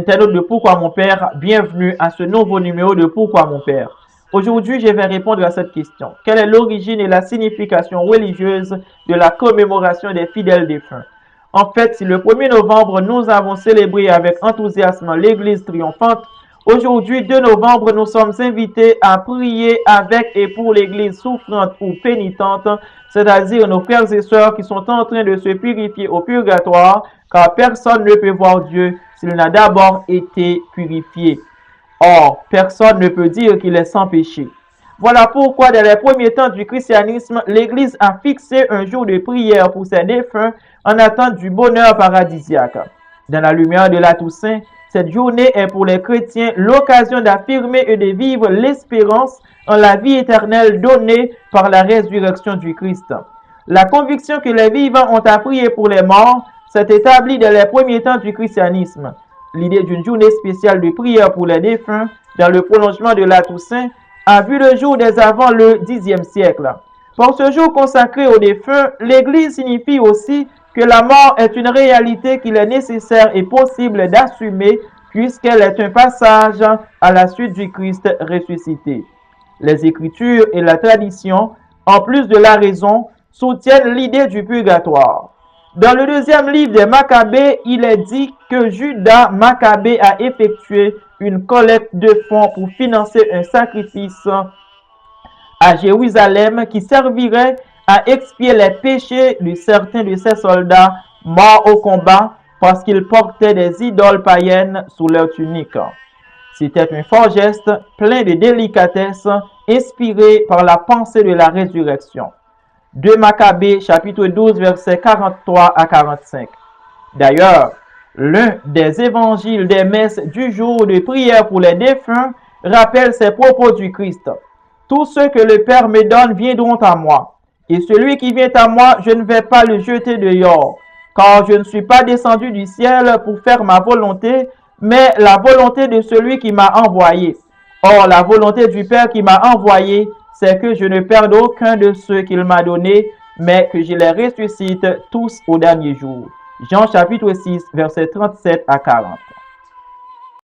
internautes de Pourquoi mon père, bienvenue à ce nouveau numéro de Pourquoi mon père. Aujourd'hui, je vais répondre à cette question. Quelle est l'origine et la signification religieuse de la commémoration des fidèles défunts? En fait, si le 1er novembre, nous avons célébré avec enthousiasme l'Église triomphante, aujourd'hui, 2 novembre, nous sommes invités à prier avec et pour l'Église souffrante ou pénitente, c'est-à-dire nos frères et sœurs qui sont en train de se purifier au purgatoire, car personne ne peut voir Dieu s'il n'a d'abord été purifié. Or, personne ne peut dire qu'il est sans péché. Voilà pourquoi, dans les premiers temps du christianisme, l'Église a fixé un jour de prière pour ses défunts en attente du bonheur paradisiaque. Dans la lumière de la Toussaint, cette journée est pour les chrétiens l'occasion d'affirmer et de vivre l'espérance en la vie éternelle donnée par la résurrection du Christ. La conviction que les vivants ont à prier pour les morts s'est établie dans les premiers temps du christianisme. L'idée d'une journée spéciale de prière pour les défunts, dans le prolongement de la Toussaint, a vu le jour dès avant le Xe siècle. Pour ce jour consacré aux défunts, l'Église signifie aussi que la mort est une réalité qu'il est nécessaire et possible d'assumer puisqu'elle est un passage à la suite du Christ ressuscité. Les Écritures et la tradition, en plus de la raison, soutiennent l'idée du purgatoire. Dans le deuxième livre des Maccabées, il est dit que Judas Maccabée a effectué une collecte de fonds pour financer un sacrifice à Jérusalem qui servirait à expier les péchés de certains de ses soldats morts au combat parce qu'ils portaient des idoles païennes sous leur tunique. C'était un fort geste plein de délicatesse, inspiré par la pensée de la résurrection. 2 Maccabées, chapitre 12, versets 43 à 45. D'ailleurs, l'un des évangiles des messes du jour de prière pour les défunts rappelle ces propos du Christ. Tous ceux que le Père me donne viendront à moi, et celui qui vient à moi, je ne vais pas le jeter dehors, car je ne suis pas descendu du ciel pour faire ma volonté, mais la volonté de celui qui m'a envoyé. Or, la volonté du Père qui m'a envoyé, c'est que je ne perde aucun de ceux qu'il m'a donnés, mais que je les ressuscite tous au dernier jour. Jean chapitre 6, versets 37 à 40.